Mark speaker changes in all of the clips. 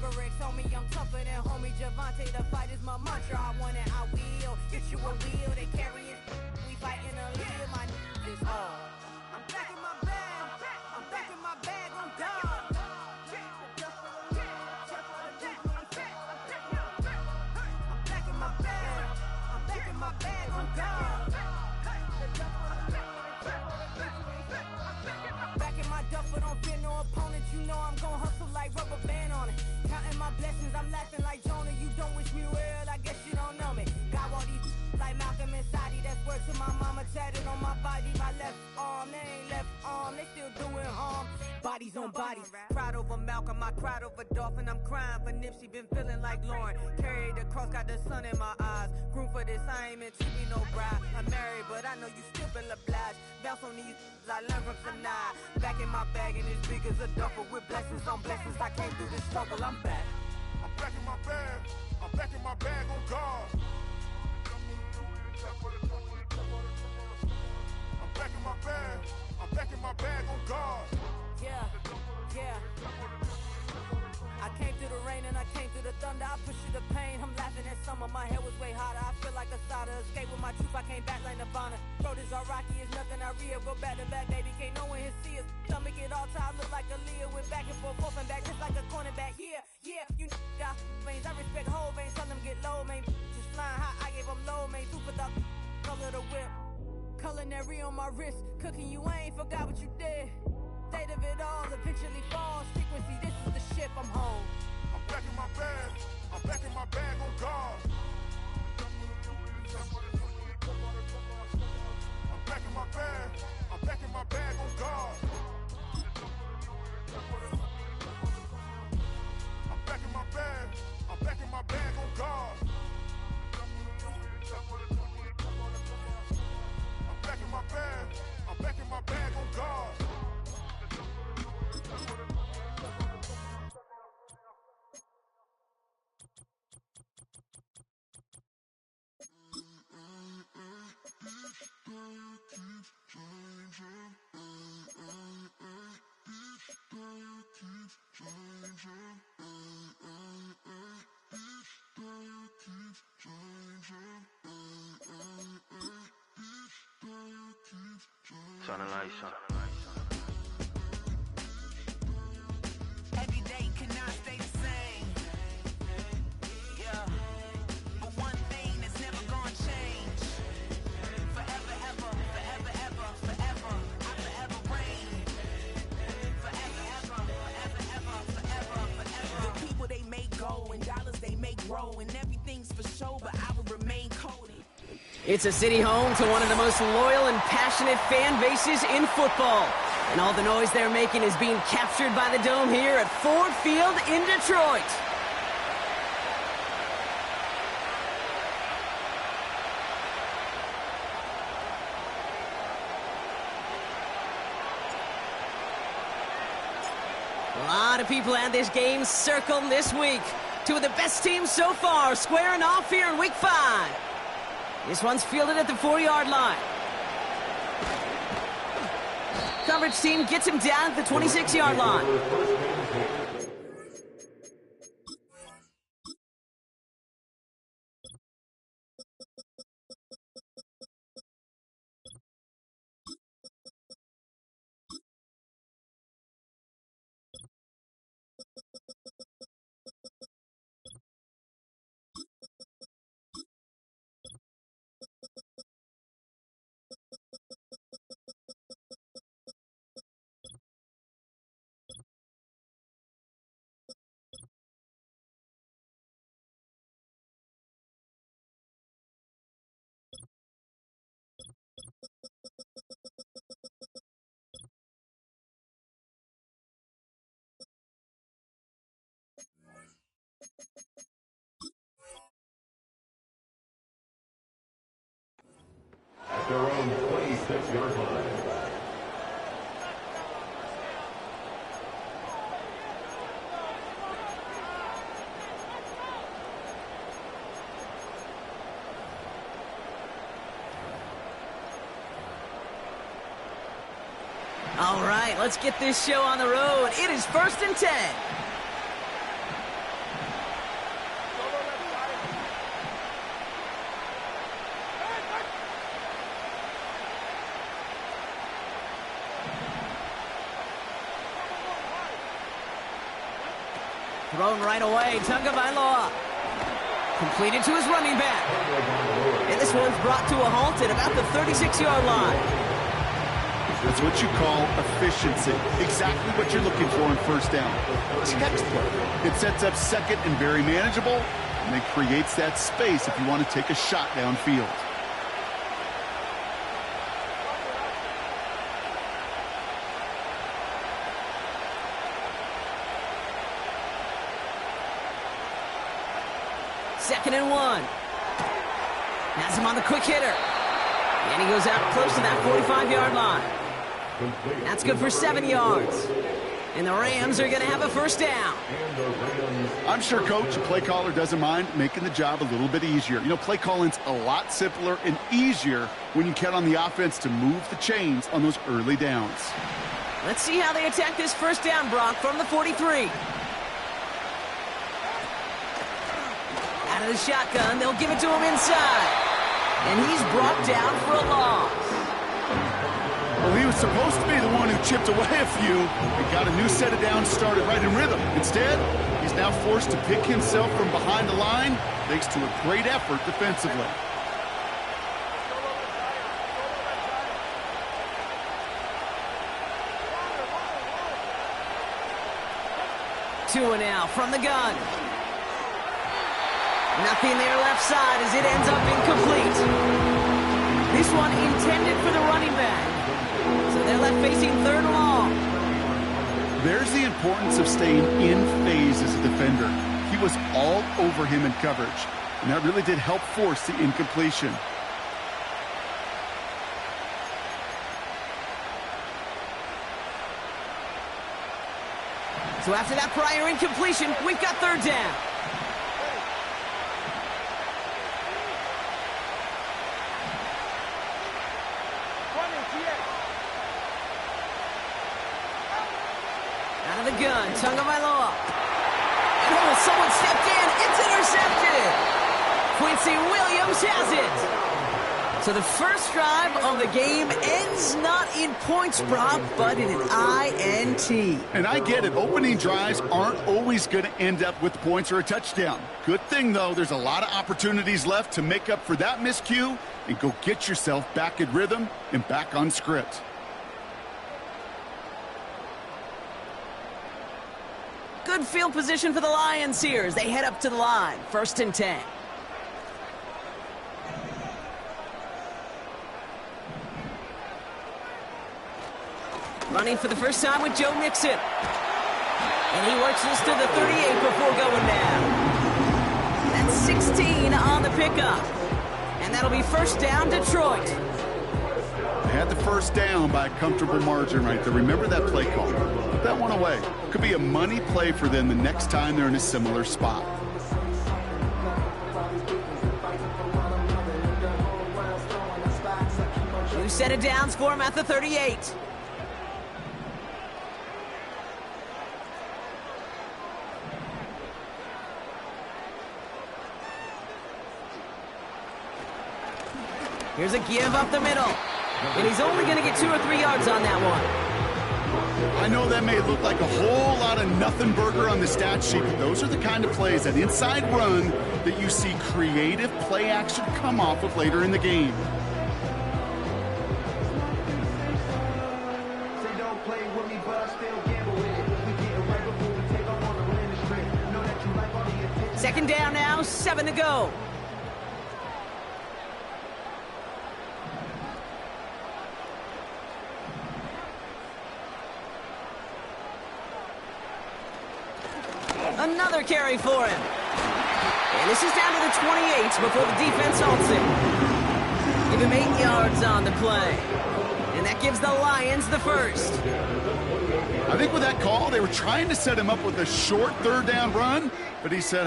Speaker 1: Everett's on me, I'm tougher than homie Javante. The fight is my mantra. I want it, I will. Get you a wheel, they carry it. We fighting a lead, my is all. I'm back in my bag. I'm back in my bag, I'm gone. I'm back in my bag. I'm back in my bag, I'm gone. Back in my duffel, don't fear no opponent. You know I'm gon' hustle like rubber band on it. Counting my blessings, I'm laughing like Jonah. You don't wish me well, I guess you don't know me. Got all these like Malcolm and Sadie. That's work to my mama tatted on my body. My left arm, they ain't left arm. They still doing harm. Bodies on bodies. Cried over Malcolm, I cried over Dolphin. I'm crying for Nipsey, been feeling like Lauren. Carried the cross, got the sun in my eyes. Grew for this, I ain't meant to be no bride. I'm married, but I know you still feel obliged. Bounce on these, I learned from Sanaa. Back in my bag and as big as a duffel with blessings on blessings. I came through this struggle, I'm back.
Speaker 2: I'm back in my bag. I'm back in my bag on guard. I'm back in my bag. I'm back in my bag on guard.
Speaker 1: Yeah, yeah. I came through the rain and I came through the thunder. I pushed through the pain. I'm laughing at summer. My hair was way hotter. I feel like a soda. Escape with my truth. I came back like Nirvana. Road is all rocky. It's nothing I real. Go back to back, baby. Can't no one here see us. Stomach it all time. Look like a Leah. Went back and forth and back just like a cornerback. Yeah, yeah. You got veins. I respect whole veins. Tell them get low, man. Just flying high. I gave them low, man. Food for the color of the whip. Culinary on my wrist. Cooking you, I ain't forgot what you did. State of it all eventually falls. Frequency, this is the ship, I'm home.
Speaker 2: I'm back in my bag. I'm back in my bag on guard. I'm back in my bag. I'm back in my bag on guard. I'm back in my bag. I'm back in my bag on guard. I'm back in my bag. I'm back in my bag on guard.
Speaker 3: Turn the lights on.
Speaker 4: Every day cannot stay the same. Yeah. But one thing that's never gonna change. Forever, ever, forever, ever, forever. I forever reign. Forever, ever, forever, ever, forever, forever. The people they make go and dollars they make grow and everything's for show, but I will remain cold.
Speaker 5: It's a city home to one of the most loyal and passionate fan bases in football. And all the noise they're making is being captured by the Dome here at Ford Field in Detroit. A lot of people had this game circled this week. Two of the best teams so far squaring off here in Week 5. This one's fielded at the 4-yard line. Coverage team gets him down at the 26-yard line.
Speaker 6: At their own 26-yard line.
Speaker 5: All right, let's get this show on the road. It is 1st and 10. Thrown right away, Tagovailoa. Completed to his running back. And this one's brought to a halt at about the 36-yard line.
Speaker 3: That's what you call efficiency. Exactly what you're looking for on first down. Textbook. It sets up second and very manageable, and it creates that space if you want to take a shot downfield.
Speaker 5: Second and 1. Has him on the quick hitter. And he goes out close to that 45-yard line. That's good for 7 yards. And the Rams are going to have a first down.
Speaker 3: I'm sure, Coach, the play caller doesn't mind making the job a little bit easier. You know, play calling's a lot simpler and easier when you count on the offense to move the chains on those early downs.
Speaker 5: Let's see how they attack this first down, Brock, from the 43. Out of the shotgun, they'll give it to him inside. And he's brought down for a loss.
Speaker 3: Well, he was supposed to be the one who chipped away a few and got a new set of downs started right in rhythm. Instead, he's now forced to pick himself from behind the line thanks to a great effort defensively.
Speaker 5: Two and out from the gun. Nothing there left side as it ends up incomplete. This one intended for the running back. So they're left facing third and long.
Speaker 3: There's the importance of staying in phase as a defender. He was all over him in coverage, and that really did help force the incompletion.
Speaker 5: So after that prior incompletion, we've got third down. Out of the gun, Tagovailoa. Oh, someone stepped in. It's intercepted. Quincy Williams has it. So the first drive of the game ends not in points, Brock, but in an INT.
Speaker 3: And I get it. Opening drives aren't always going to end up with points or a touchdown. Good thing, though, there's a lot of opportunities left to make up for that miscue and go get yourself back in rhythm and back on script.
Speaker 5: Good field position for the Lions here as they head up to the line. 1st and 10. Running for the first time with Joe Mixon. And he works this to the 38 before going down. That's 16 on the pickup. And that'll be first down, Detroit.
Speaker 3: They had the first down by a comfortable margin right there. Remember that play call. Put that one away. Could be a money play for them the next time they're in a similar spot.
Speaker 5: New set of downs for him at the 38. Here's a give up the middle. And he's only going to get 2 or 3 yards on that one.
Speaker 3: I know that may look like a whole lot of nothing burger on the stat sheet, but those are the kind of plays, that inside run, that you see creative play action come off of later in the game.
Speaker 5: Second down now, 7 to go. Another carry for him. And this is down to the 28 before the defense halts it. Give him 8 yards on the play. And that gives the Lions the first.
Speaker 3: I think with that call, they were trying to set him up with a short third down run, but he said,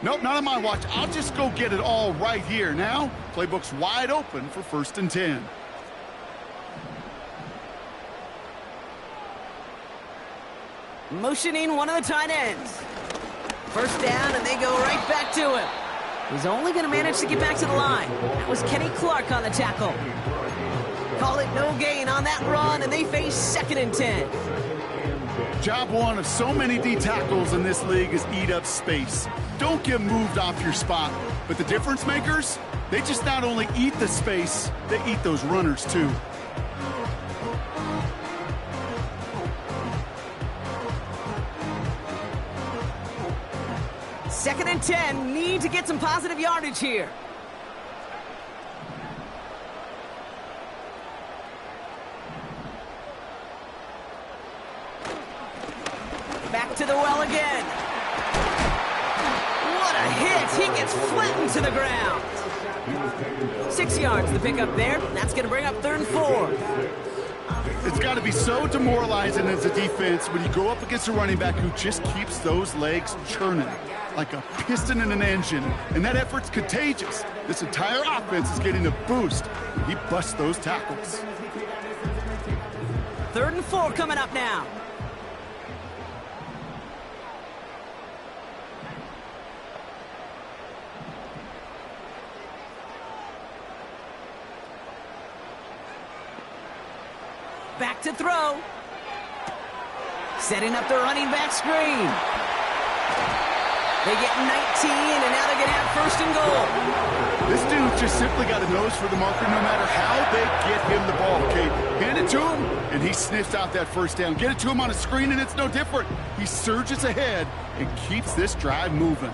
Speaker 3: nope, not on my watch. I'll just go get it all right here. Now, playbook's wide open for 1st and 10.
Speaker 5: Motioning one of the tight ends. First down, and they go right back to him. He's only going to manage to get back to the line. That was Kenny Clark on the tackle. Call it no gain on that run, and they face 2nd and 10.
Speaker 3: Job one of so many D tackles in this league is eat up space. Don't get moved off your spot. But the difference makers, they just not only eat the space, they eat those runners too.
Speaker 5: Second and 10, need to get some positive yardage here. Back to the well again. What a hit! He gets flattened to the ground. 6 yards the pickup there. That's going to bring up 3rd and 4.
Speaker 3: It's got to be so demoralizing as a defense when you go up against a running back who just keeps those legs churning like a piston in an engine, and that effort's contagious. This entire offense is getting a boost when he busts those tackles.
Speaker 5: 3rd and 4 coming up now. Back to throw. Setting up the running back screen. They get 19, and now they're going to have 1st and goal.
Speaker 3: This dude just simply got a nose for the marker no matter how they get him the ball, okay? Hand it to him, and he sniffs out that 1st down. Get it to him on a screen, and it's no different. He surges ahead and keeps this drive moving.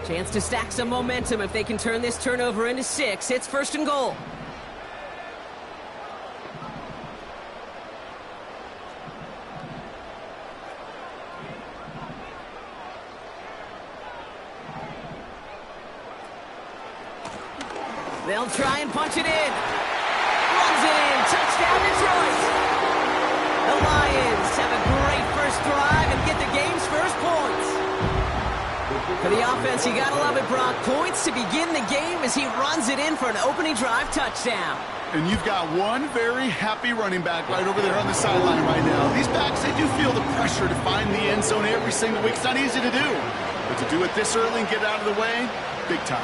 Speaker 5: Chance to stack some momentum if they can turn this turnover into 6. It's 1st and goal. They'll try and punch it in. Runs it in. Touchdown, Detroit. The Lions have a great first drive and get the game's first points. For the offense, you gotta love it, Brock. Points to begin the game as he runs it in for an opening drive touchdown.
Speaker 3: And you've got one very happy running back right over there on the sideline right now. These backs, they do feel the pressure to find the end zone every single week. It's not easy to do. But to do it this early and get out of the way, big time.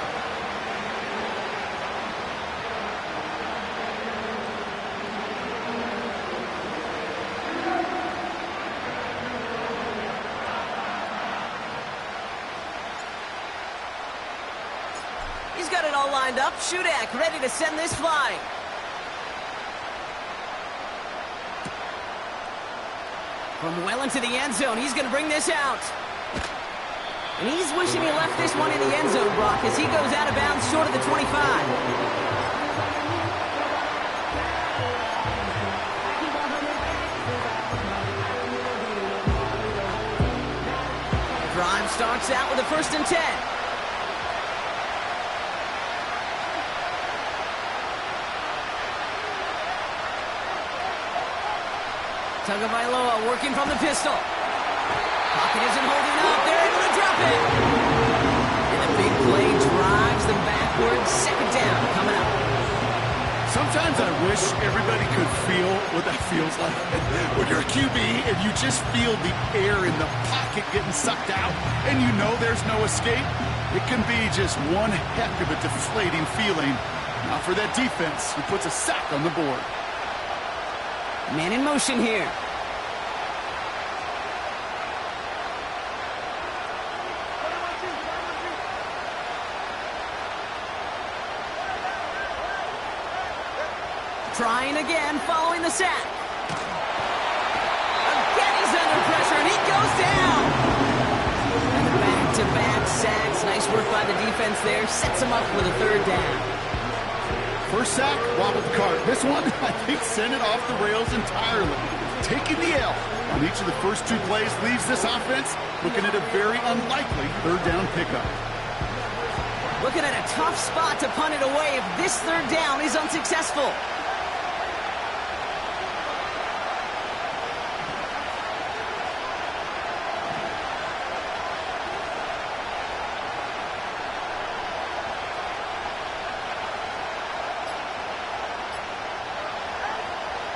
Speaker 5: He's got it all lined up. Shudak ready to send this flying. From well into the end zone, he's going to bring this out. And he's wishing he left this one in the end zone, Brock, as he goes out of bounds short of the 25. Drive starts out with a 1st and 10. Tagovailoa working from the pistol. Pocket isn't holding up. They're able to drop it. And the big play drives them backwards. 2nd down coming up.
Speaker 3: Sometimes I wish everybody could feel what that feels like. When you're a QB and you just feel the air in the pocket getting sucked out and you know there's no escape, it can be just one heck of a deflating feeling. Now for that defense who puts a sack on the board.
Speaker 5: Man in motion here. Trying again, following the sack. Again, he's under pressure, and he goes down. And back-to-back sacks. Nice work by the defense there. Sets him up with a 3rd down.
Speaker 3: First sack, wobbled the cart. This one, I think, sent it off the rails entirely. Taking the L on each of the first 2 plays leaves this offense looking at a very unlikely 3rd down pickup.
Speaker 5: Looking at a tough spot to punt it away if this 3rd down is unsuccessful.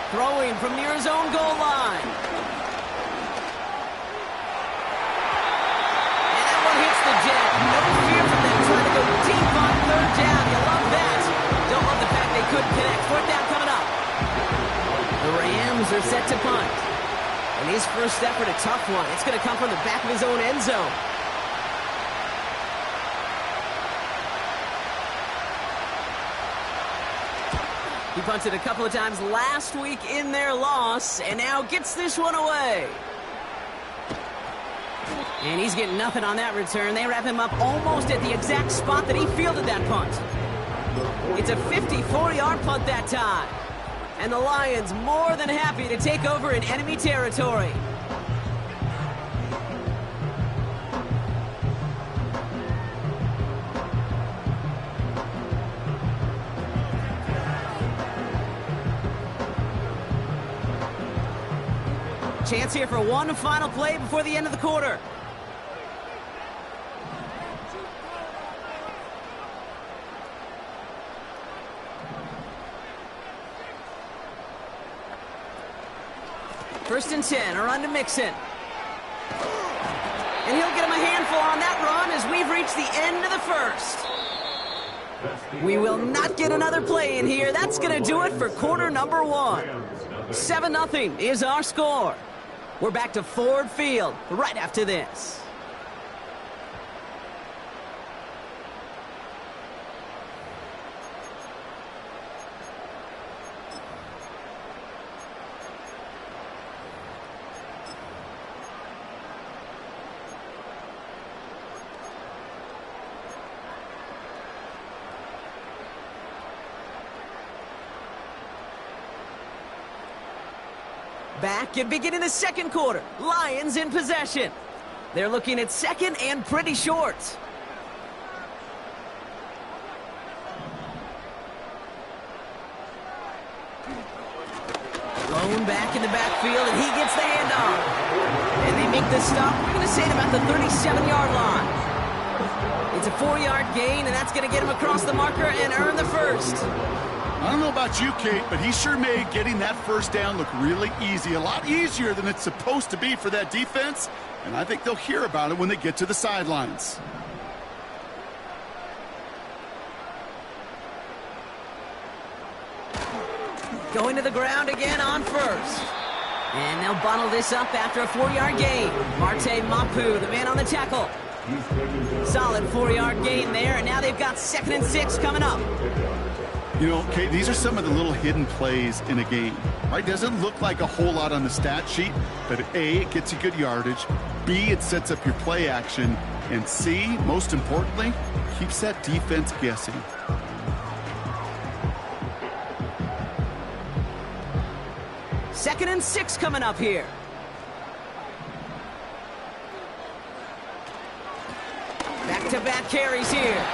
Speaker 5: Throwing from near his own goal line. And that one hits the jet. No fear first effort a tough one. It's going to come from the back of his own end zone. He punted a couple of times last week in their loss, and now gets this one away. And he's getting nothing on that return. They wrap him up almost at the exact spot that he fielded that punt. It's a 54-yard punt that time. And the Lions more than happy to take over in enemy territory. Chance here for one final play before the end of the quarter. First and 10, a run to Mixon. And he'll get him a handful on that run as we've reached the end of the first. We will not get another play in here. That's going to do it for quarter number 1. 7-0 is our score. We're back to Ford Field right after this. Back and beginning the second quarter. Lions in possession. They're looking at second and pretty short. Lone back in the backfield, and he gets the handoff. And they make the stop. We're going to say at about the 37-yard line. It's a 4-yard gain, and that's going to get him across the marker and earn the first.
Speaker 3: I don't know about you, Kate, but he sure made getting that first down look really easy. A lot easier than it's supposed to be for that defense. And I think they'll hear about it when they get to the sidelines.
Speaker 5: Going to the ground again on first. And they'll bottle this up after a 4-yard gain. Marte Mapu, the man on the tackle. Solid 4-yard gain there, and now they've got 2nd and 6 coming up.
Speaker 3: You know, Kate, these are some of the little hidden plays in a game, right? Doesn't look like a whole lot on the stat sheet, but A, it gets you good yardage, B, it sets up your play action, and C, most importantly, keeps that defense guessing.
Speaker 5: Second and 6 coming up here. Back-to-back carries here.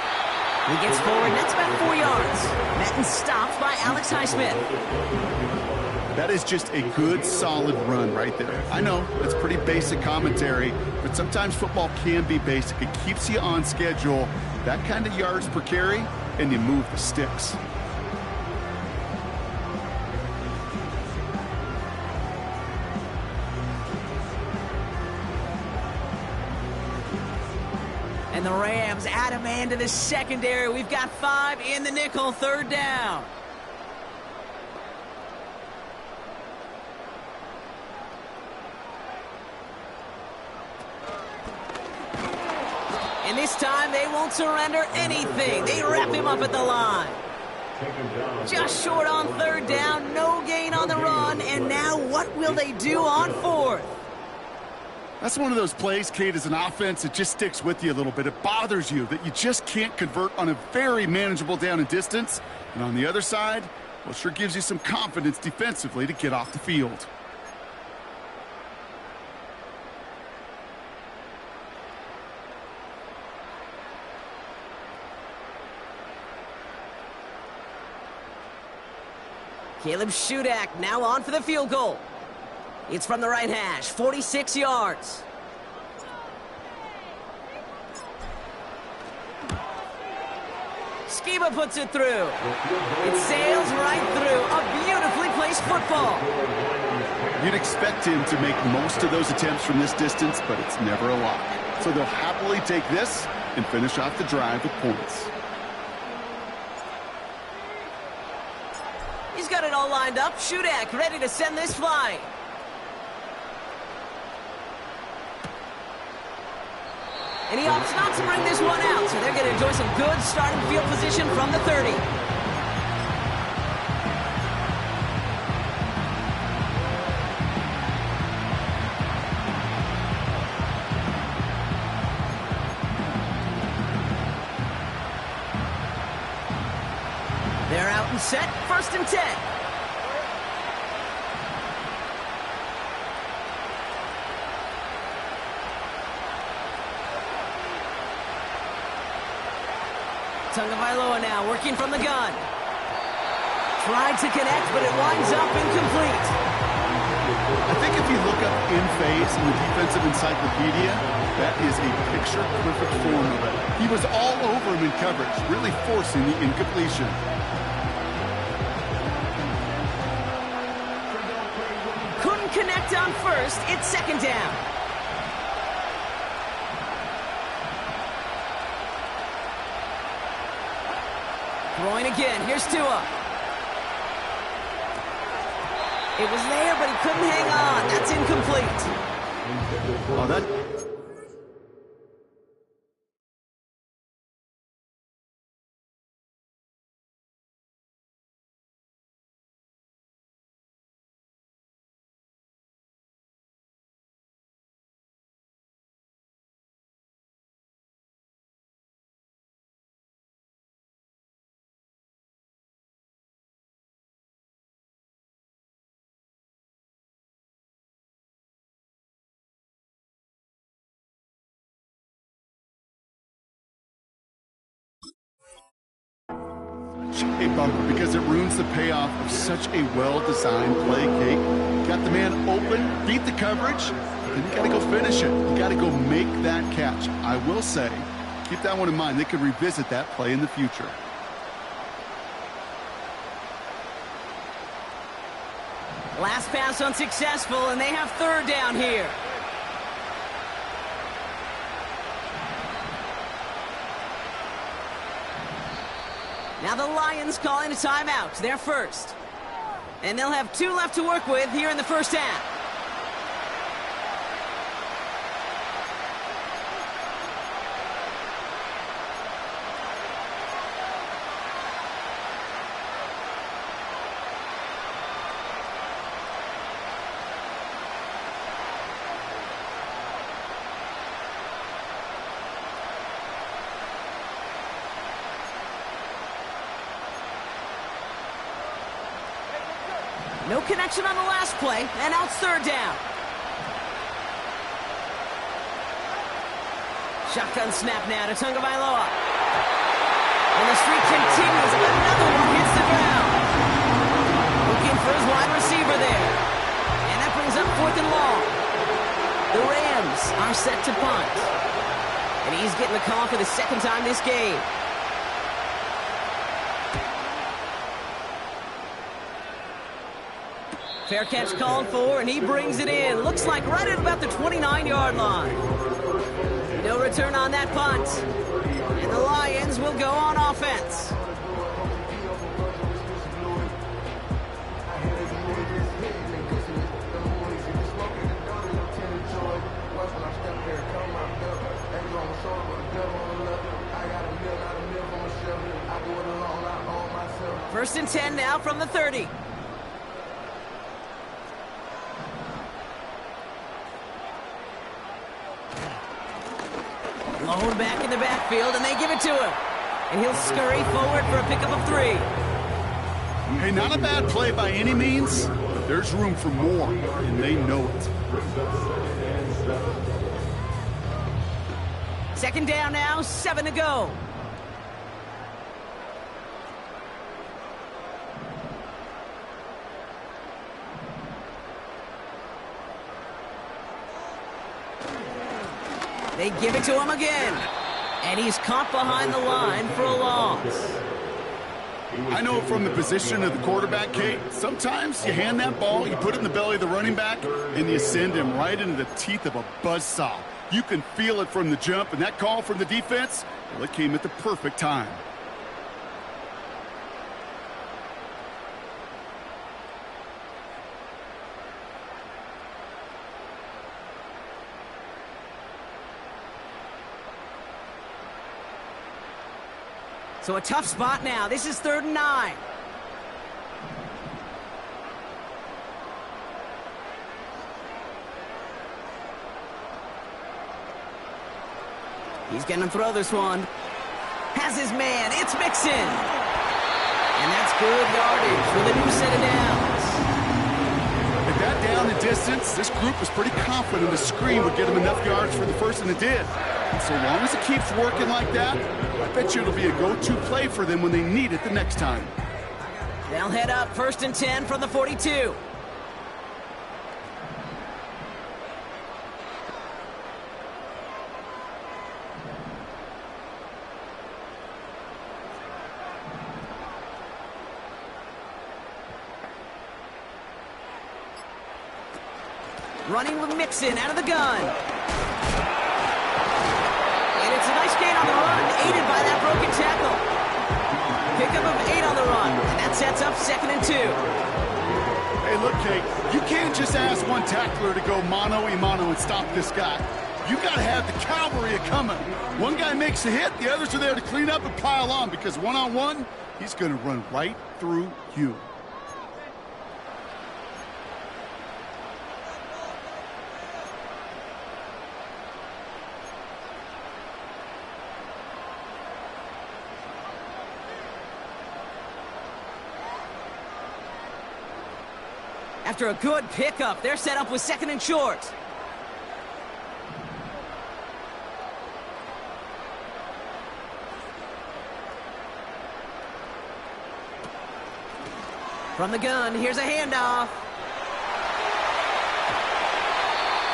Speaker 5: He gets forward, and that's about 4 yards. Met and stopped by Alex Highsmith.
Speaker 3: That is just a good, solid run right there. I know, it's pretty basic commentary, but sometimes football can be basic. It keeps you on schedule, that kind of yards per carry, and you move the sticks.
Speaker 5: And the Rams add a man to the secondary. We've got 5 in the nickel, 3rd down. And this time they won't surrender anything. They wrap him up at the line. Just short on 3rd down, no gain on the run, and now what will they do on 4th?
Speaker 3: That's one of those plays, Kate, as an offense, it just sticks with you a little bit. It bothers you that you just can't convert on a very manageable down and distance. And on the other side, well, it sure gives you some confidence defensively to get off the field.
Speaker 5: Caleb Shudak now on for the field goal. It's from the right hash, 46 yards. Skiba puts it through. It sails right through. A beautifully placed football.
Speaker 3: You'd expect him to make most of those attempts from this distance, but it's never a lock. So they'll happily take this and finish off the drive with points.
Speaker 5: He's got it all lined up. Shudak ready to send this flying. And he opts not to bring this one out, so they're going to enjoy some good starting field position from the 30. They're out and set, 1st and 10. Tagovailoa now working from the gun. Tried to connect, but it winds up incomplete.
Speaker 3: I think if you look up in phase in the defensive encyclopedia, that is a picture-perfect form of it. He was all over him in coverage, really forcing the incompletion.
Speaker 5: Couldn't connect on 1st. It's 2nd down. Throwing again. Here's Tua. It was there, but he couldn't hang on. That's incomplete.
Speaker 3: Oh, that... a bumper because it ruins the payoff of such a well-designed play, Kate. Got the man open, beat the coverage, and you got to go finish it. You got to go make that catch. I will say, keep that one in mind. They could revisit that play in the future.
Speaker 5: Last pass unsuccessful, and they have 3rd down here. Now the Lions calling a timeout. They're first. And they'll have 2 left to work with here in the 1st half. No connection on the last play, and now it's 3rd down. Shotgun snap now to Tagovailoa. And the streak continues. Another one hits the ground. Looking for his wide receiver there. And that brings up 4th and long. The Rams are set to punt. And he's getting the call for the 2nd time this game. Fair catch called for, and he brings it in. Looks like right at about the 29-yard line. No return on that punt. And the Lions will go on offense. First and 10 now from the 30. Lone back in the backfield, and they give it to him. And he'll scurry forward for a pickup of 3.
Speaker 3: Hey, not a bad play by any means, but there's room for more, and they know it.
Speaker 5: 2nd down now, 7 to go. They give it to him again. And he's caught behind the line for a loss.
Speaker 3: I know from the position of the quarterback, Kate, sometimes you hand that ball, you put it in the belly of the running back, and you send him right into the teeth of a buzzsaw. You can feel it from the jump, and that call from the defense, well, it came at the perfect time.
Speaker 5: So a tough spot now. This is 3rd and 9. He's going to throw this one. Has his man. It's Mixon. And that's good yardage with a new set of downs.
Speaker 3: At that down and distance, this group was pretty confident the screen would get them enough yards for the first, and it did. And so long as it keeps working like that, I bet you it'll be a go-to play for them when they need it the next time.
Speaker 5: They'll head up 1st and 10 from the 42. Running with Mixon out of the gun. And it's a nice gain on the run, aided by that broken tackle. Pickup of 8 on the run, and that sets up 2nd and 2.
Speaker 3: Hey, look, Kate, you can't just ask one tackler to go mano-a-mano and stop this guy. You got to have the cavalry coming. One guy makes a hit, the others are there to clean up and pile on, because one-on-one, he's going to run right through you.
Speaker 5: After a good pickup, they're set up with 2nd and short. From the gun, here's a handoff.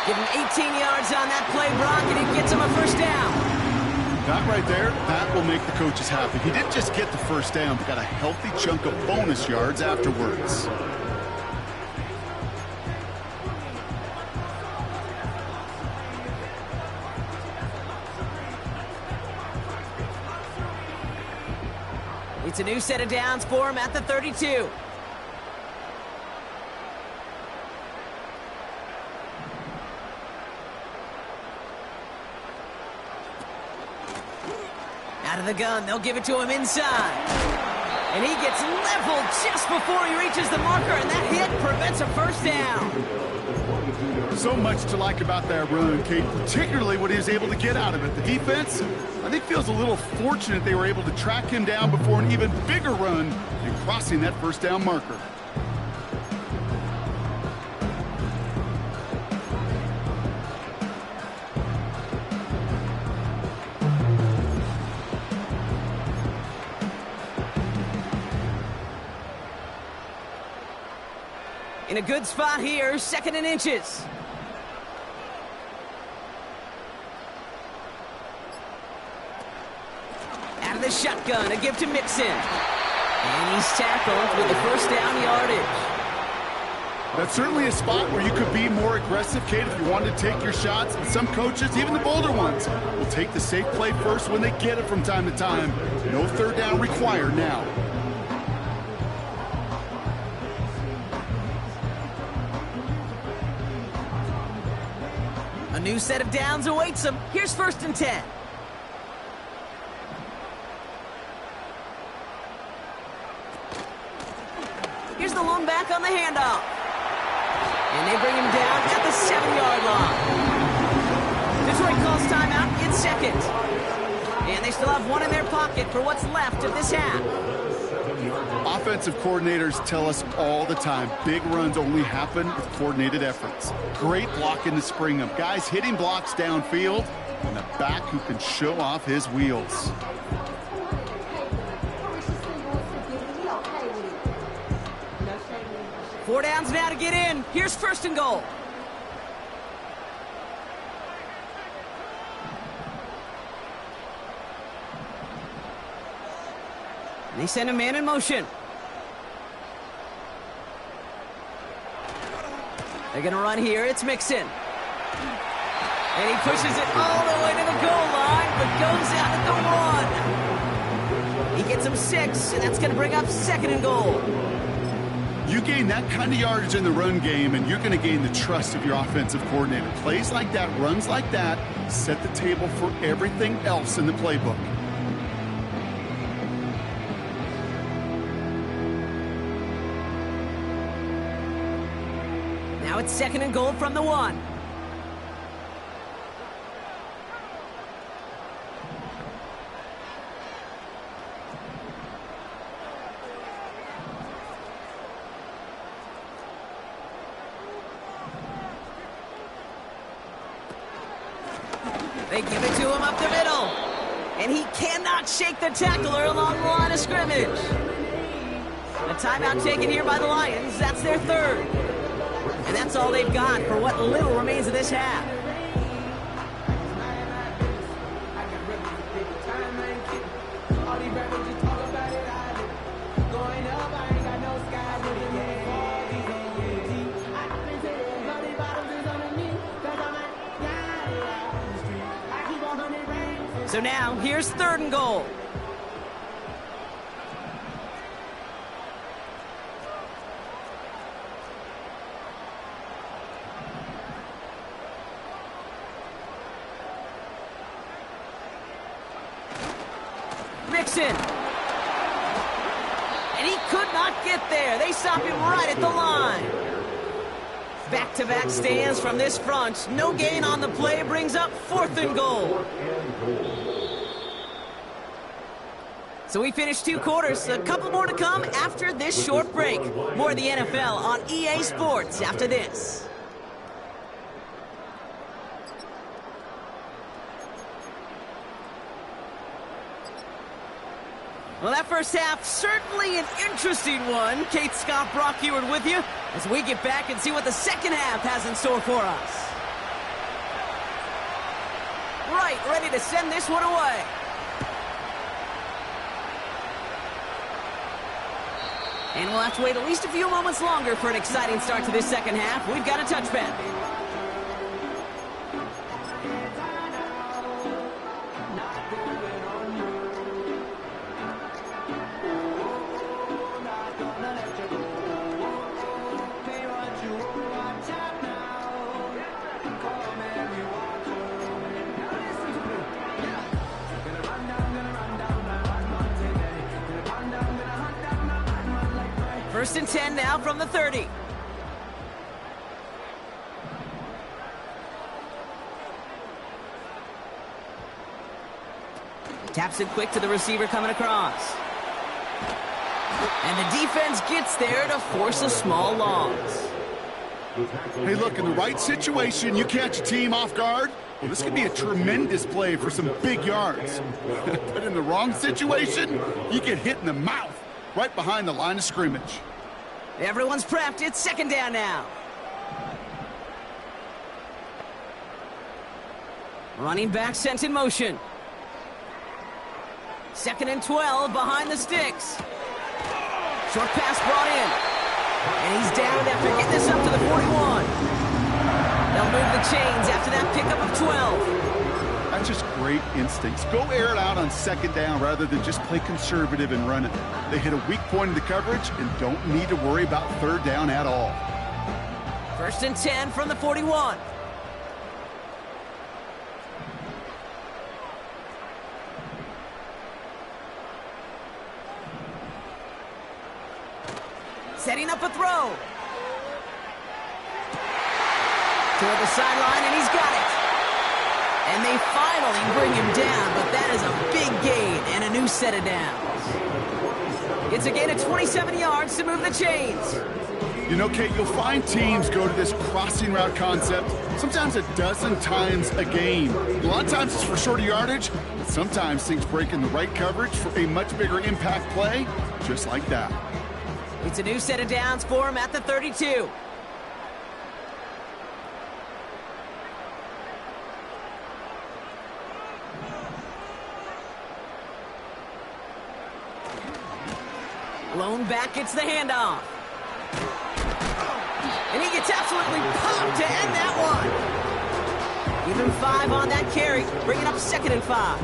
Speaker 5: Give him 18 yards on that play, Brock, and it gets him a 1st down.
Speaker 3: That right there, that will make the coaches happy. He didn't just get the 1st down, but got a healthy chunk of bonus yards afterwards.
Speaker 5: It's a new set of downs for him at the 32. Out of the gun, they'll give it to him inside. And he gets leveled just before he reaches the marker, and that hit prevents a 1st down.
Speaker 3: So much to like about that run, Kate, particularly what he was able to get out of it. The defense, I think, feels a little fortunate they were able to track him down before an even bigger run and crossing that 1st down marker.
Speaker 5: In a good spot here, 2nd and inches. Out of the shotgun, a give to Mixon. And he's tackled with the 1st down yardage.
Speaker 3: That's certainly a spot where you could be more aggressive, Kate, if you wanted to take your shots. And some coaches, even the bolder ones, will take the safe play first when they get it from time to time. No 3rd down required now.
Speaker 5: A new set of downs awaits him. Here's 1st and 10. Here's the lone back on the handoff. And they bring him down at the 7-yard line. Detroit calls timeout in 2nd. And they still have one in their pocket for what's left of this half.
Speaker 3: Offensive coordinators tell us all the time, big runs only happen with coordinated efforts. Great blocking to spring them. Guys hitting blocks downfield, and a back who can show off his wheels.
Speaker 5: Four downs now to get in. Here's 1st and goal. They send a man in motion. They're going to run here. It's Mixon. And he pushes it all the way to the goal line, but goes out at the 1. He gets him 6, and that's going to bring up 2nd and goal.
Speaker 3: You gain that kind of yardage in the run game, and you're going to gain the trust of your offensive coordinator. Plays like that, runs like that, set the table for everything else in the playbook.
Speaker 5: it's 2nd and goal from the 1. They give it to him up the middle. And he cannot shake the tackler along the line of scrimmage. A timeout taken here by the Lions. That's their 3rd. And that's all they've got for what little remains of this half. So now, here's 3rd and goal. Mixon. And he could not get there. They stop him right at the line. Back-to-back stands from this front. No gain on the play brings up 4th and goal. So we finished 2 quarters. A couple more to come after this short break. More of the NFL on EA Sports after this. Well, that first half, certainly an interesting one. Kate Scott, Brock Heward with you as we get back and see what the second half has in store for us. Right, ready to send this one away. And we'll have to wait at least a few moments longer for an exciting start to this second half. We've got a touchback. First and 10 now from the 30. Taps it quick to the receiver coming across. And the defense gets there to force a small loss.
Speaker 3: Hey, look, in the right situation, you catch a team off guard. Well, this could be a tremendous play for some big yards. But in the wrong situation, you get hit in the mouth right behind the line of scrimmage.
Speaker 5: Everyone's prepped. It's 2nd down now. Running back sent in motion. 2nd and 12 behind the sticks. Short pass brought in. And he's down after getting this up to the 41. They'll move the chains after that pickup of 12.
Speaker 3: That's just great instincts. Go air it out on 2nd down rather than just play conservative and run it. They hit a weak point in the coverage and don't need to worry about 3rd down at all.
Speaker 5: 1st and 10 from the 41. Setting up a throw. Toward the sideline, and he's got it. And they finally bring him down, but that is a big gain and a new set of downs. It's a gain of 27 yards to move the chains.
Speaker 3: You know, Kate, you'll find teams go to this crossing route concept sometimes a dozen times a game. A lot of times it's for shorter yardage, but sometimes things break in the right coverage for a much bigger impact play, just like that.
Speaker 5: It's a new set of downs for him at the 32. Lone back gets the handoff. And he gets absolutely popped to end that one. Even 5 on that carry, bringing up 2nd and 5.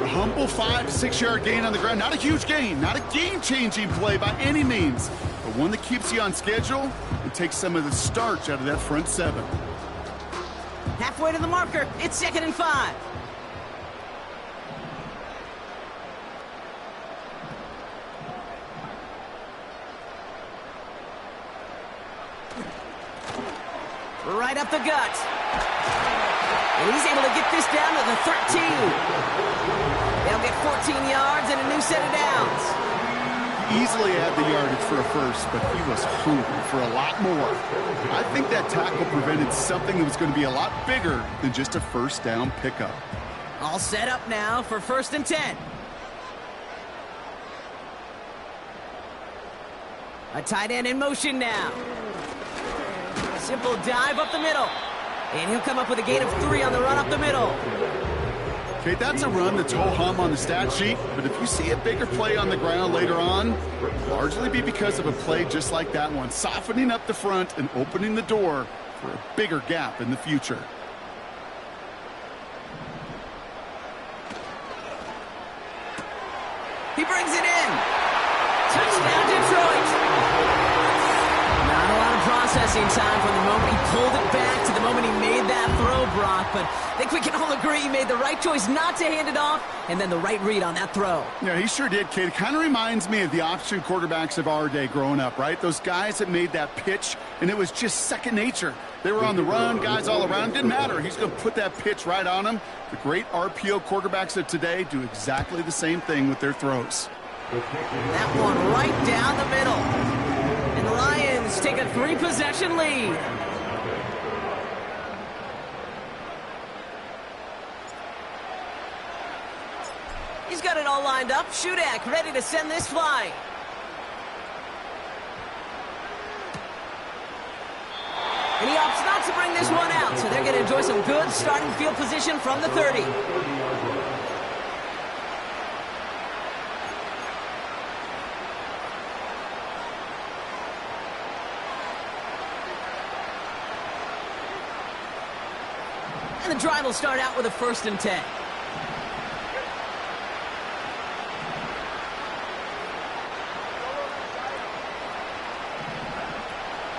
Speaker 3: A humble 5 to 6 yard gain on the ground. Not a huge gain, not a game-changing play by any means, but one that keeps you on schedule and takes some of the starch out of that front 7.
Speaker 5: Halfway to the marker, it's 2nd and 5. Right up the gut. And he's able to get this down to the 13. They'll get 14 yards and a new set of downs.
Speaker 3: Easily had the yardage for a first, but he was hungry for a lot more. I think that tackle prevented something that was going to be a lot bigger than just a first down pickup.
Speaker 5: All set up now for 1st and 10. A tight end in motion now. Simple dive up the middle. And he'll come up with a gain of 3 on the run up the middle.
Speaker 3: Okay, that's a run that's ho-hum on the stat sheet, but if you see a bigger play on the ground later on, it'll largely be because of a play just like that one, softening up the front and opening the door for a bigger gap in the future.
Speaker 5: He brings it in. Touchdown, Detroit. Not a lot of processing time from the moment he pulled it back to the moment he made that throw, Brock. But I think we can all agree he made the right choice not to hand it off and then the right read on that throw.
Speaker 3: Yeah, he sure did, Kate. It kind of reminds me of the option quarterbacks of our day growing up, right? Those guys that made that pitch, and it was just second nature. They were on the run, guys all around. Didn't matter. He's going to put that pitch right on them. The great RPO quarterbacks of today do exactly the same thing with their throws.
Speaker 5: That one right down the middle. And the Lions take a 3-possession lead. He's got it all lined up. Shudak ready to send this fly. And he opts not to bring this one out, so they're going to enjoy some good starting field position from the 30. And the drive will start out with a 1st and 10.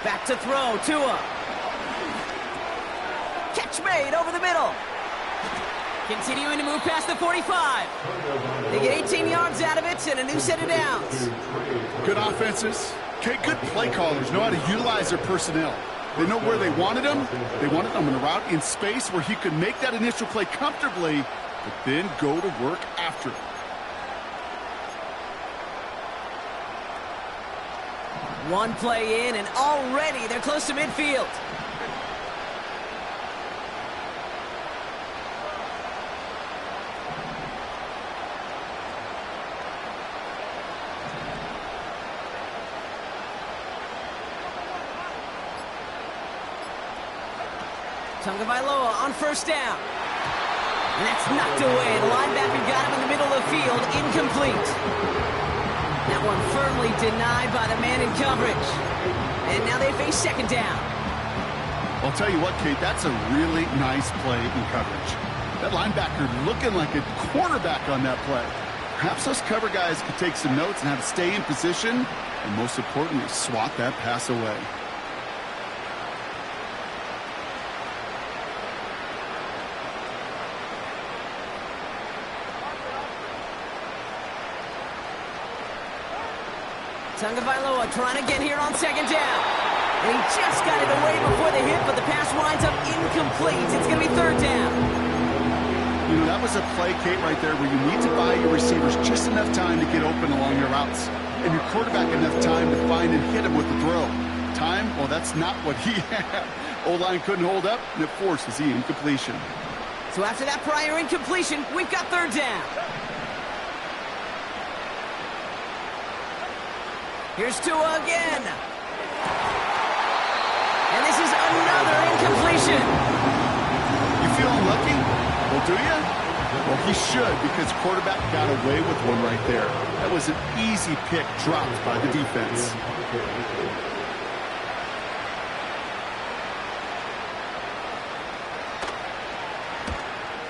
Speaker 5: Back to throw, Tua. Catch made over the middle. Continuing to move past the 45. They get 18 yards out of it and a new set of downs.
Speaker 3: Good offenses. Okay, good play callers know how to utilize their personnel. They know where they wanted him. They wanted him in a route in space where he could make that initial play comfortably, but then go to work after it.
Speaker 5: One play in, and already they're close to midfield. Tagovailoa on 1st down. And that's knocked away. The linebacker got him in the middle of the field. Incomplete. That one firmly denied by the man in coverage. And now they face 2nd down.
Speaker 3: I'll tell you what, Kate, that's a really nice play in coverage. That linebacker looking like a quarterback on that play. Perhaps those cover guys could take some notes and how to stay in position, and most importantly, swat that pass away.
Speaker 5: Tagovailoa trying to get here on 2nd down. And he just got it away before the hit, but the pass winds up incomplete. It's going to be 3rd down.
Speaker 3: You know, that was a play, Kate, right there where you need to buy your receivers just enough time to get open along your routes. And your quarterback enough time to find and hit him with the throw. Time? Well, that's not what he had. O-line couldn't hold up, and it forces the incompletion.
Speaker 5: So after that prior incompletion, we've got 3rd down. Here's Tua again. And this is another incompletion.
Speaker 3: You feeling lucky? Well, do you? Well, he should, because quarterback got away with one right there. That was an easy pick dropped by the defense.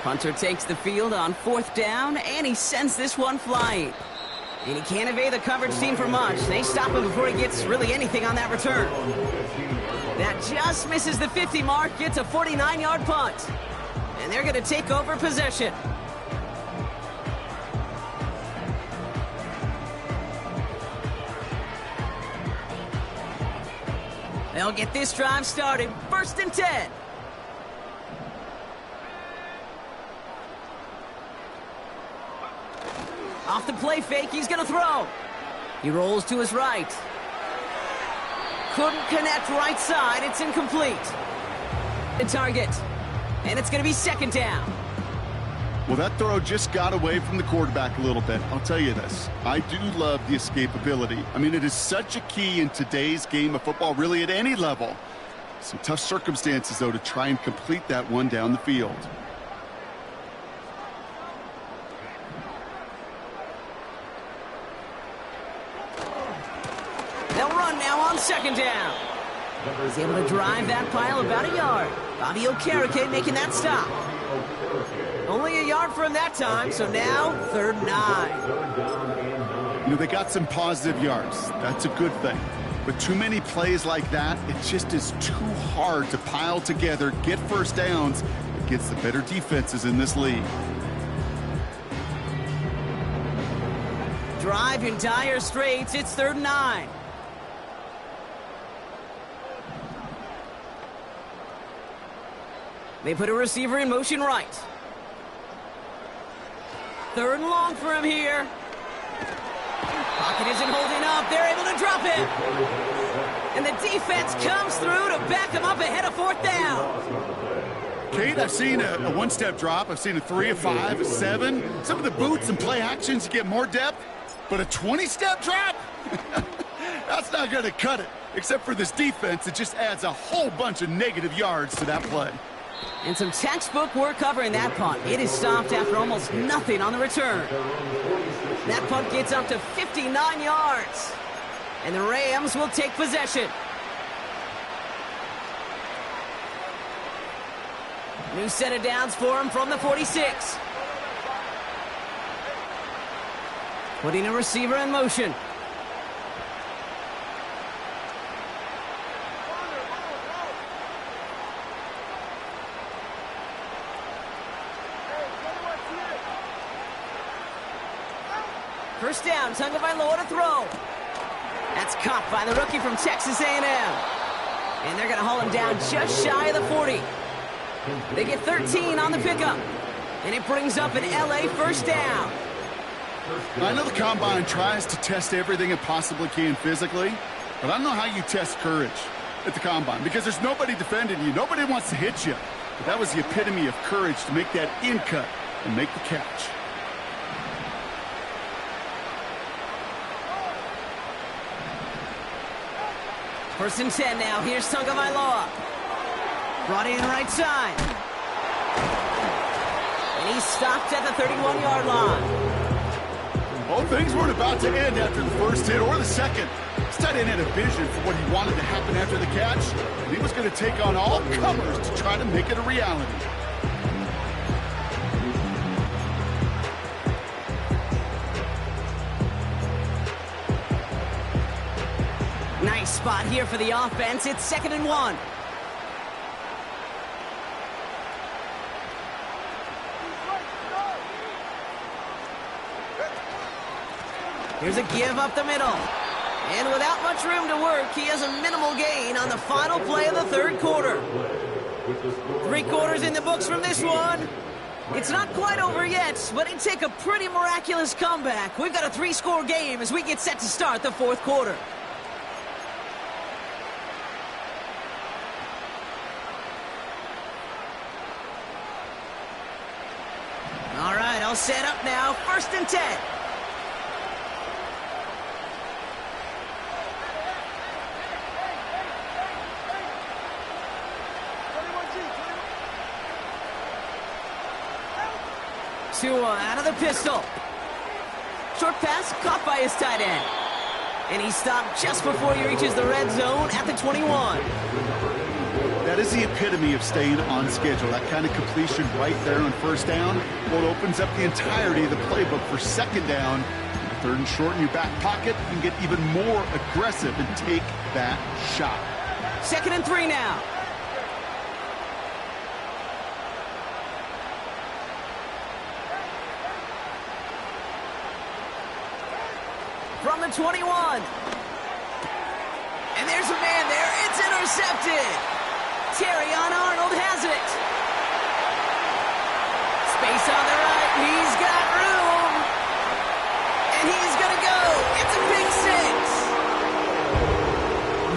Speaker 5: Punter takes the field on 4th down, and he sends this one flying. And he can't evade the coverage team for much. They stop him before he gets really anything on that return. That just misses the 50 mark, gets a 49-yard punt. And they're going to take over possession. They'll get this drive started. 1st and 10. Off the play fake, he's going to throw. He rolls to his right. Couldn't connect right side. It's incomplete. The target. And it's going to be 2nd down.
Speaker 3: Well, that throw just got away from the quarterback a little bit. I'll tell you this. I do love the escapability. I mean, it is such a key in today's game of football, really at any level. Some tough circumstances, though, to try and complete that one down the field.
Speaker 5: They'll run now on 2nd down. He's able to drive that pile about a yard. Bobby Okereke making that stop. Only a yard for him that time, so now 3rd and 9.
Speaker 3: You know, they got some positive yards. That's a good thing. But too many plays like that, it just is too hard to pile together, get 1st downs against the better defenses in this league.
Speaker 5: Drive in dire straits. It's 3rd and 9. They put a receiver in motion right. 3rd and long for him here. Pocket isn't holding up. They're able to drop it. And the defense comes through to back him up ahead of 4th down.
Speaker 3: Kate, I've seen a one-step drop. I've seen a 3, a 5, a 7. Some of the boots and play actions, you get more depth. But a 20-step drop? That's not going to cut it. Except for this defense, it just adds a whole bunch of negative yards to that play.
Speaker 5: And some textbook work covering that punt. It is stopped after almost nothing on the return. That punt gets up to 59 yards. And the Rams will take possession. New set of downs for him from the 46. Putting a receiver in motion. First down, Tagovailoa to throw. That's caught by the rookie from Texas A&M. And they're going to haul him down just shy of the 40. They get 13 on the pickup. And it brings up an LA 1st down.
Speaker 3: I know the Combine tries to test everything it possibly can physically, but I don't know how you test courage at the Combine because there's nobody defending you. Nobody wants to hit you. But that was the epitome of courage to make that in cut and make the catch.
Speaker 5: First and 10 now. Here's Tagovailoa. Brought in right side. And he's stopped at the 31-yard line.
Speaker 3: Well, things weren't about to end after the first hit or the second. This tight end had a vision for what he wanted to happen after the catch, and he was going to take on all comers to try to make it a reality.
Speaker 5: Nice spot here for the offense. It's 2nd and 1. Here's a give up the middle. And without much room to work, he has a minimal gain on the final play of the 3rd quarter. 3 quarters in the books from this one. It's not quite over yet, but it'd take a pretty miraculous comeback. We've got a 3-score game as we get set to start the 4th quarter. All right, all set up now. 1st and 10. Tua out of the pistol. Short pass caught by his tight end. And he stopped just before he reaches the red zone at the 21.
Speaker 3: That is the epitome of staying on schedule. That kind of completion right there on 1st down. Well, it opens up the entirety of the playbook for 2nd down. 3rd and short in your back pocket. You can get even more aggressive and take that shot.
Speaker 5: 2nd and 3 now. From the 21. And there's a man there. It's intercepted. Terrion Arnold has it. Space on the right. He's got room. And he's going to go. It's a big six.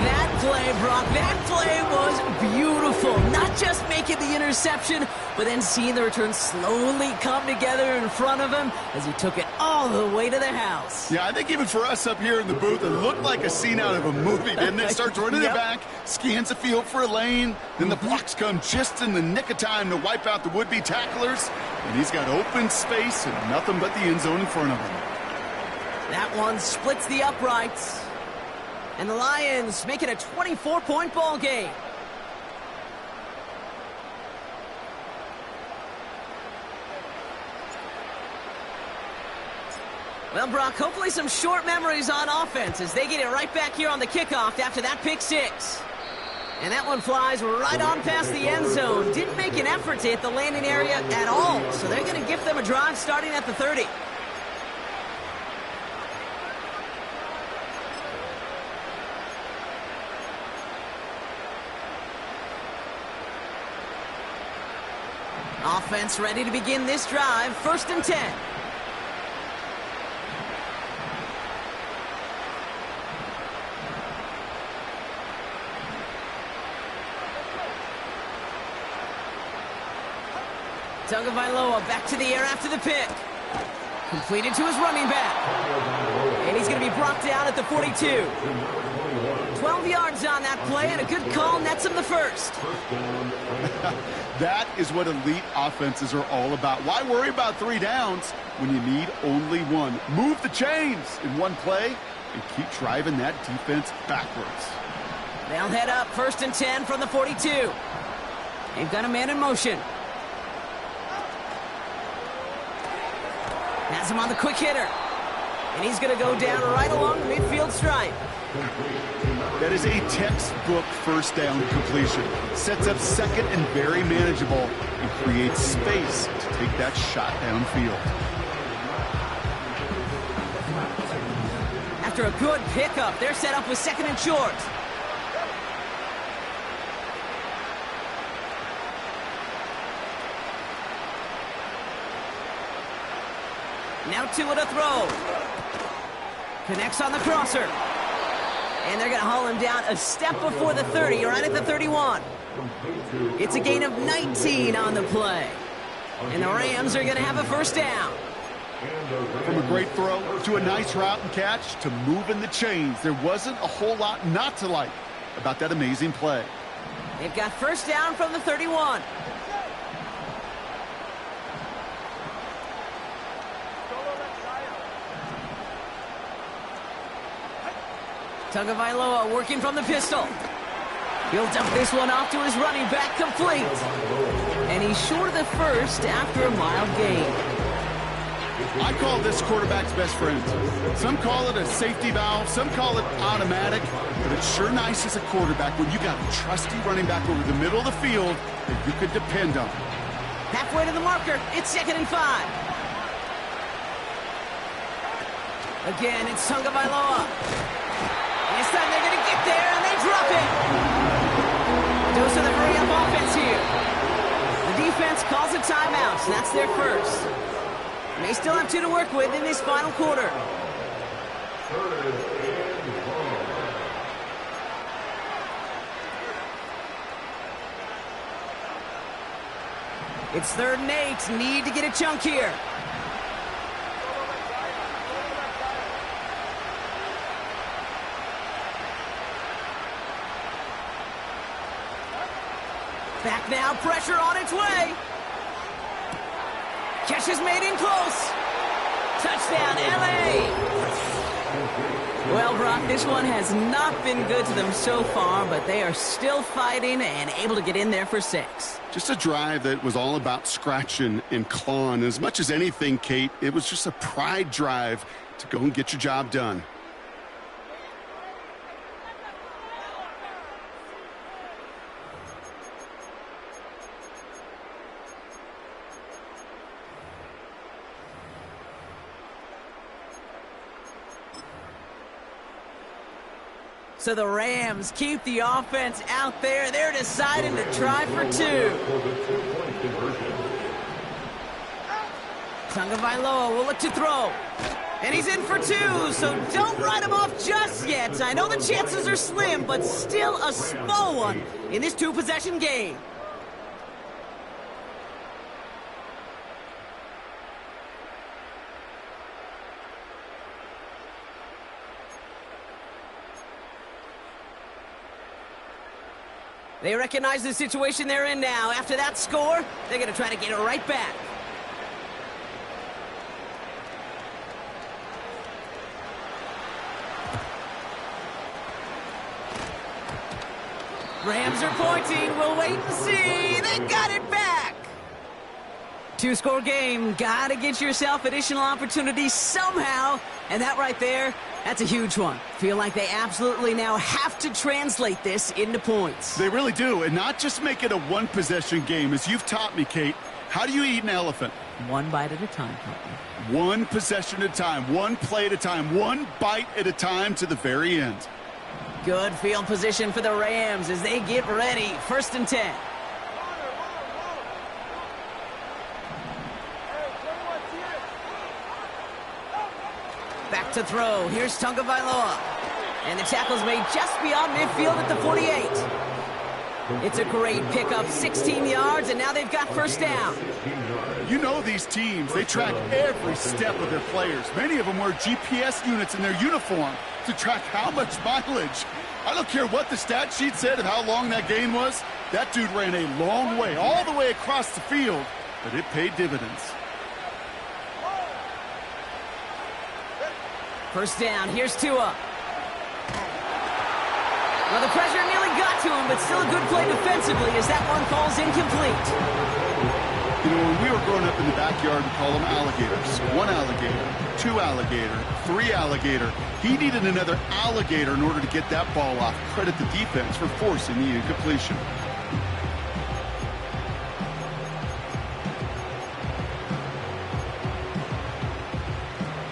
Speaker 5: That play, Brock, that play was beautiful. Not just making the interception, but then seeing the return slowly come together in front of him as he took it all the way to the house.
Speaker 3: Yeah, I think even for us up here in the booth, it looked like a scene out of a movie, didn't it? Starts running it back, scans the field for a lane, then the blocks come just in the nick of time to wipe out the would-be tacklers, and he's got open space and nothing but the end zone in front of him.
Speaker 5: That one splits the uprights. And the Lions make it a 24-point ball game. Well, Brock, hopefully some short memories on offense as they get it right back here on the kickoff after that pick six. And that one flies right on past the end zone. Didn't make an effort to hit the landing area at all, so they're going to give them a drive starting at the 30. Offense ready to begin this drive. 1st and 10. Tagovailoa back to the air after the pick. Completed to his running back. And he's going to be brought down at the 42. 12 yards on that play, and a good call nets him the first.
Speaker 3: That is what elite offenses are all about. Why worry about 3 downs when you need only one? Move the chains in one play and keep driving that defense backwards.
Speaker 5: They'll head up 1st and 10 from the 42. They've got a man in motion. Has him on the quick hitter. And he's going to go down right along the midfield stripe.
Speaker 3: That is a textbook first down completion. Sets up second and very manageable and creates space to take that shot downfield.
Speaker 5: After a good pickup, they're set up with 2nd and short. Now Tua to throw. Connects on the crosser. And they're going to haul him down a step before the 30, right at the 31. It's a gain of 19 on the play. And the Rams are going to have a 1st down.
Speaker 3: From a great throw to a nice route and catch to moving the chains. There wasn't a whole lot not to like about that amazing play.
Speaker 5: They've got 1st down from the 31. Tagovailoa working from the pistol. He'll dump this one off to his running back, complete. And he's short of the first after a mild gain.
Speaker 3: I call this quarterback's best friend. Some call it a safety valve, some call it automatic, but it's sure nice as a quarterback when you got a trusty running back over the middle of the field that you could depend on.
Speaker 5: Halfway to the marker, it's 2nd and 5. Again, it's Tagovailoa. This time they're going to get there, and they drop it. Those are the hurry-up offense here. The defense calls a timeout, so that's their first. And they still have 2 to work with in this final quarter. It's 3rd and 8. Need to get a chunk here. Back now, pressure on its way. Catch is made in close. Touchdown, LA. Well, Brock, this one has not been good to them so far, but they are still fighting and able to get in there for 6.
Speaker 3: Just a drive that was all about scratching and clawing. As much as anything, Kate, it was just a pride drive to go and get your job done.
Speaker 5: So the Rams keep the offense out there. They're deciding to try for 2.
Speaker 6: For the 2-point conversion.
Speaker 5: Tagovailoa will look to throw. And he's in for 2, so don't write him off just yet. I know the chances are slim, but still a small one in this 2-possession game. They recognize the situation they're in now. After that score, they're going to try to get it right back. Rams are pointing. We'll wait and see. They got it back. 2-score game. Got to get yourself additional opportunities somehow. And that right there, that's a huge one. Feel like they absolutely now have to translate this into points.
Speaker 3: They really do, and not just make it a 1-possession game. As you've taught me, Kate, how do you eat an elephant?
Speaker 5: One bite at a time, partner.
Speaker 3: 1 possession at a time, 1 play at a time, 1 bite at a time to the very end.
Speaker 5: Good field position for the Rams as they get ready. 1st and 10. Back to throw. Here's Tagovailoa. And the tackle's made just beyond midfield at the 48. It's a great pickup, 16 yards, and now they've got 1st down.
Speaker 3: You know these teams, they track every step of their players. Many of them wear GPS units in their uniform to track how much mileage. I don't care what the stat sheet said of how long that gain was. That dude ran a long way, all the way across the field, but it paid dividends.
Speaker 5: 1st down, here's Tua. Well, the pressure nearly got to him, but still a good play defensively as that one falls incomplete.
Speaker 3: You know, when we were growing up in the backyard, we call them alligators. 1 alligator, 2 alligator, 3 alligator. He needed another alligator in order to get that ball off. Credit the defense for forcing the incompletion.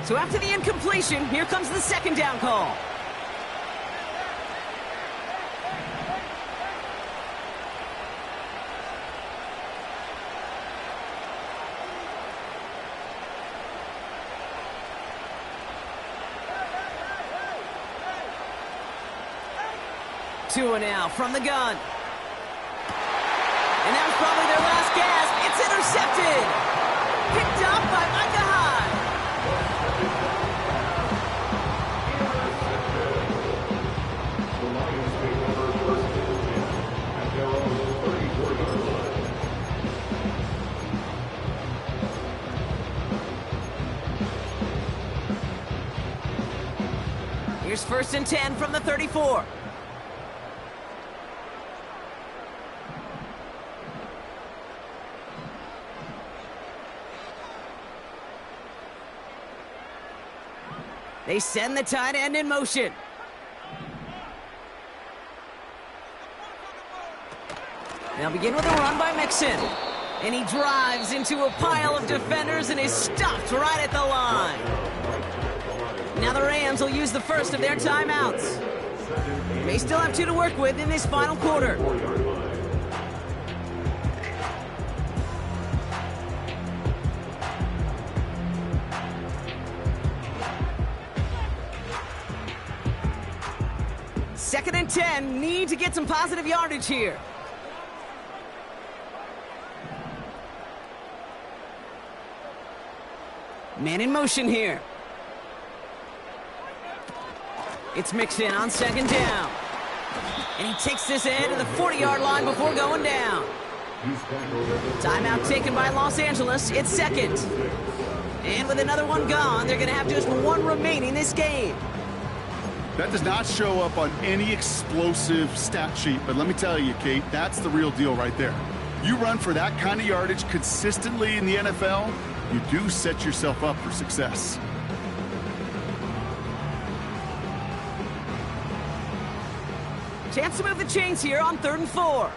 Speaker 5: So after the incompletion, here comes the 2nd down call. Tua now from the gun. And that was probably their last gasp. It's intercepted. Picked up by Micah Hyde.
Speaker 6: The Lions take over 1st and 10 at their own 34-yard line.
Speaker 5: Here's 1st and 10 from the 34. They send the tight end in motion. They'll begin with a run by Mixon. And he drives into a pile of defenders and is stopped right at the line. Now the Rams will use the 1st of their timeouts. They still have 2 to work with in this final quarter. Second and 10, need to get some positive yardage here. Man in motion here. It's Mixon on 2nd down. And he takes this ahead to the 40-yard line before going down. Timeout taken by Los Angeles. It's 2nd. And with another one gone, they're going to have just 1 remaining this game.
Speaker 3: That does not show up on any explosive stat sheet, but let me tell you, Kate, that's the real deal right there. You run for that kind of yardage consistently in the NFL, you do set yourself up for success.
Speaker 5: Chance to move the chains here on 3rd and 4.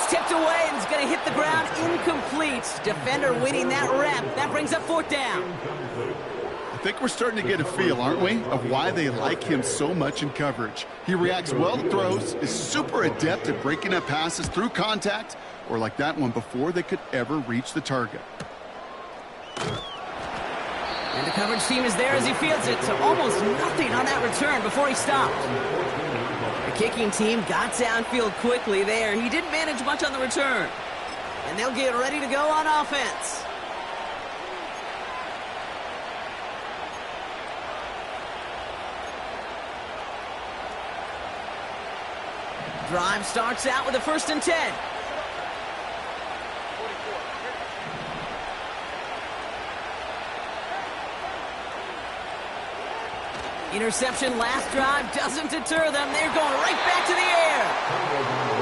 Speaker 5: It's tipped away and it's going to hit the ground incomplete. Defender winning that rep. That brings up 4th down.
Speaker 3: I think we're starting to get a feel, aren't we, of why they like him so much in coverage. He reacts well to throws, is super adept at breaking up passes through contact, or like that one before they could ever reach the target.
Speaker 5: And the coverage team is there as he fields it, so almost nothing on that return before he stopped. The kicking team got downfield quickly there. He didn't manage much on the return. And they'll get ready to go on offense. Drive starts out with a 1st and 10. Interception last drive doesn't deter them. They're going right back to the air.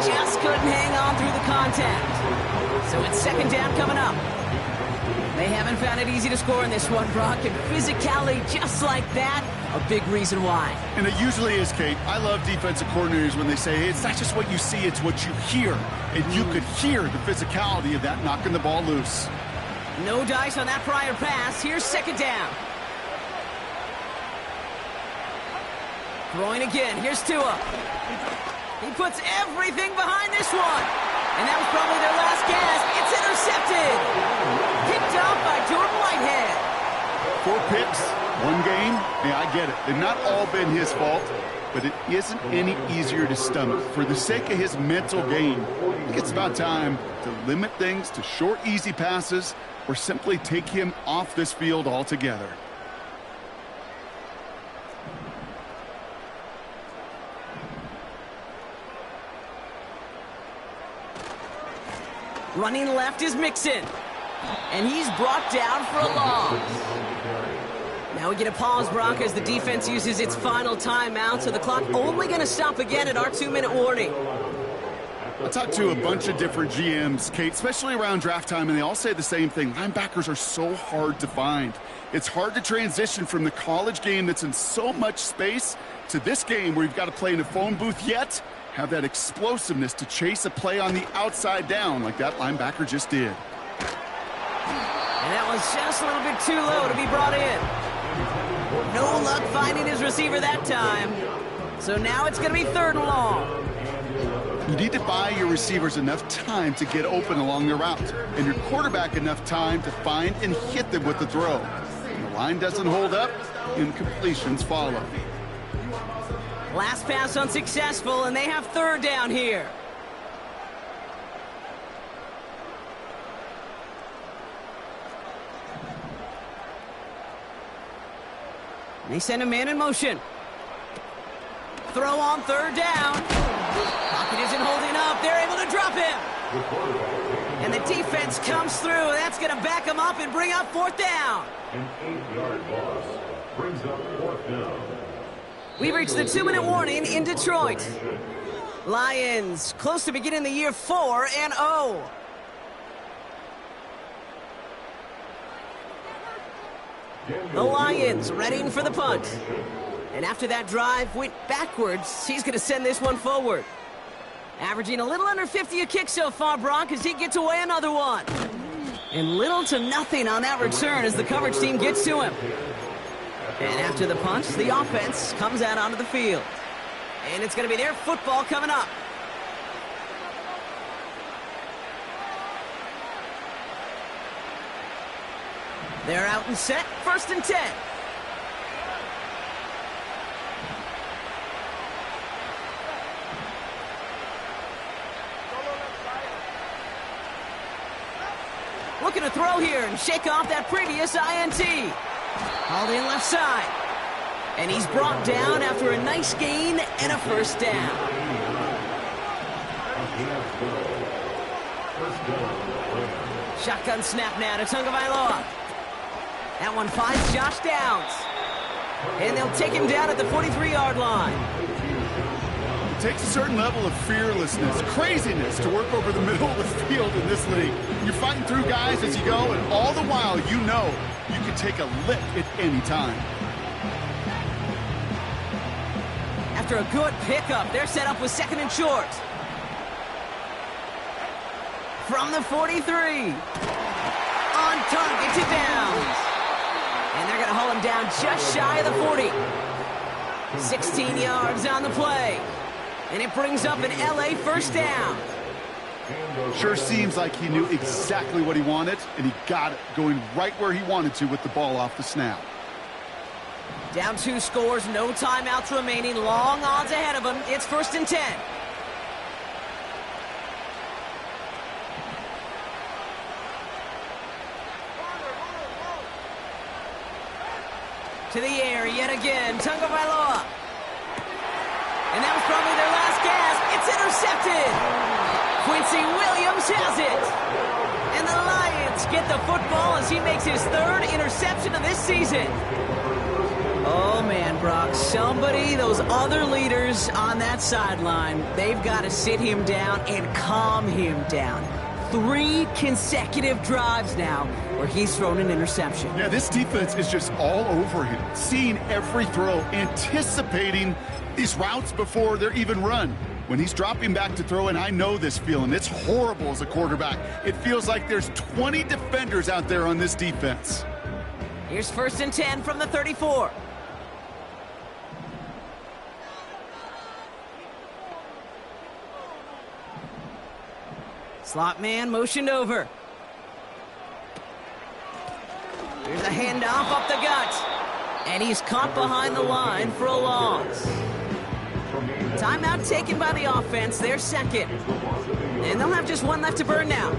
Speaker 5: Just couldn't hang on through the contact. So it's 2nd down coming up. They haven't found it easy to score in this one, Brock, and physicality just like that, a big reason why.
Speaker 3: And it usually is, Kate. I love defensive coordinators when they say, hey, it's not just what you see, it's what you hear. And you could hear the physicality of that knocking the ball loose.
Speaker 5: No dice on that prior pass. Here's 2nd down. Throwing again. Here's Tua. He puts everything behind this one. And that was probably their last gasp. It's intercepted. Picked off by Jordan Whitehead.
Speaker 3: 4 picks, 1 game. Yeah, I get it. They've not all been his fault, but it isn't any easier to stomach. For the sake of his mental game, I think it's about time to limit things to short, easy passes or simply take him off this field altogether.
Speaker 5: Running left is Mixon. And he's brought down for a loss. Now we get a pause, Brock, as the defense uses its final timeout, so the clock only going to stop again at our 2-minute warning.
Speaker 3: I talked to a bunch of different GMs, Kate, especially around draft time, and they all say the same thing. Linebackers are so hard to find. It's hard to transition from the college game that's in so much space to this game where you've got to play in a phone booth yet have that explosiveness to chase a play on the outside down like that linebacker just did.
Speaker 5: And that was just a little bit too low to be brought in. No luck finding his receiver that time. So now it's going to be 3rd and long.
Speaker 3: You need to buy your receivers enough time to get open along the route, and your quarterback enough time to find and hit them with the throw. When the line doesn't hold up, incompletions follow.
Speaker 5: Last pass unsuccessful, and they have 3rd down here. They send a man in motion. Throw on 3rd down. Pocket isn't holding up. They're able to drop him. And the defense comes through. That's going to back him up and bring up 4th down.
Speaker 6: An 8-yard loss brings up 4th down.
Speaker 5: We've reached the 2-minute warning in Detroit. Lions close to beginning the year 4-0. The Lions readying for the punt. And after that drive went backwards, he's going to send this one forward. Averaging a little under 50 a kick so far, Brock, as he gets away another one. And little to nothing on that return as the coverage team gets to him. And after the punch, the offense comes out onto the field. And it's going to be their football coming up. They're out and set, 1st and 10. Looking to throw here and shake off that previous INT. Hauled in left side. And he's brought down after a nice gain and a 1st down. Shotgun snap now to Tagovailoa. That one finds Josh Downs. And they'll take him down at the 43-yard line.
Speaker 3: It takes a certain level of fearlessness, craziness to work over the middle of the field in this league. You're fighting through guys as you go, and all the while you know you can take a lick at any time.
Speaker 5: After a good pickup, they're set up with 2nd and short. from the 43. On target to Downs. And they're going to haul him down just shy of the 40. 16 yards on the play. And it brings up an LA first down.
Speaker 3: Sure seems like he knew exactly what he wanted, and he got it, going right where he wanted to with the ball off the snap.
Speaker 5: Down 2 scores, no timeouts remaining, long odds ahead of him. It's 1st and 10. To the air yet again, Tagovailoa. And that was probably their last gasp. It's intercepted. Quincy Williams has it. And the Lions get the football as he makes his 3rd interception of this season. Oh, man, Brock, somebody, those other leaders on that sideline, they've got to sit him down and calm him down. 3 consecutive drives now where he's thrown an interception.
Speaker 3: Yeah, this defense is just all over him, seeing every throw, anticipating these routes before they're even run. When he's dropping back to throw, and I know this feeling, it's horrible as a quarterback. It feels like there's 20 defenders out there on this defense.
Speaker 5: Here's 1st and 10 from the 34. Slot man motioned over. Here's a handoff up the gut. And he's caught behind the line for a loss. Timeout taken by the offense, their 2nd. And they'll have just 1 left to burn now.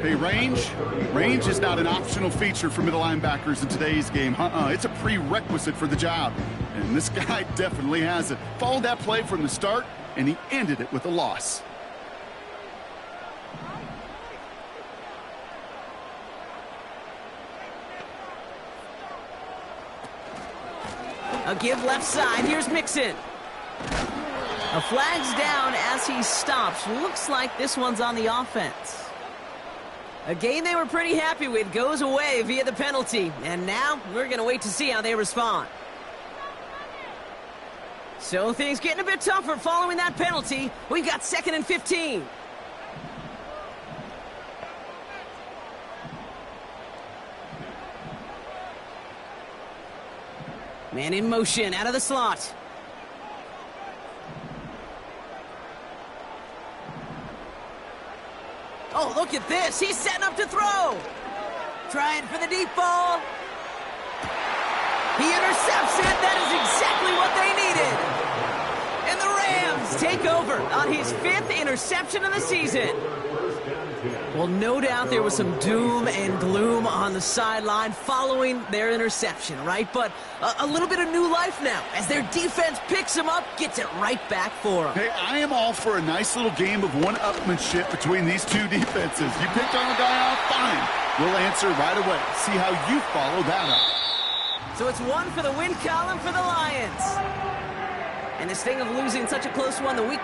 Speaker 3: Hey, range is not an optional feature for middle linebackers in today's game. It's a prerequisite for the job. And this guy definitely has it. Followed that play from the start, and he ended it with a loss.
Speaker 5: A give left side. Here's Mixon. A flag's down as he stops. Looks like this one's on the offense. A game they were pretty happy with goes away via the penalty. And now we're going to wait to see how they respond. So things getting a bit tougher following that penalty. We've got 2nd and 15. Man in motion, out of the slot. Oh, look at this. He's setting up to throw. Trying for the deep ball. He intercepts it. That is exactly what they needed. And the Rams take over on his 5th interception of the season. Well, no doubt there was some doom and gloom on the sideline following their interception, right? But a little bit of new life now as their defense picks them up, gets it right back for them.
Speaker 3: Hey, I am all for a nice little game of one-upmanship between these 2 defenses. You picked on a guy out, fine. We'll answer right away. See how you follow that up.
Speaker 5: So it's 1 for the win column for the Lions. And this thing of losing such a close one the week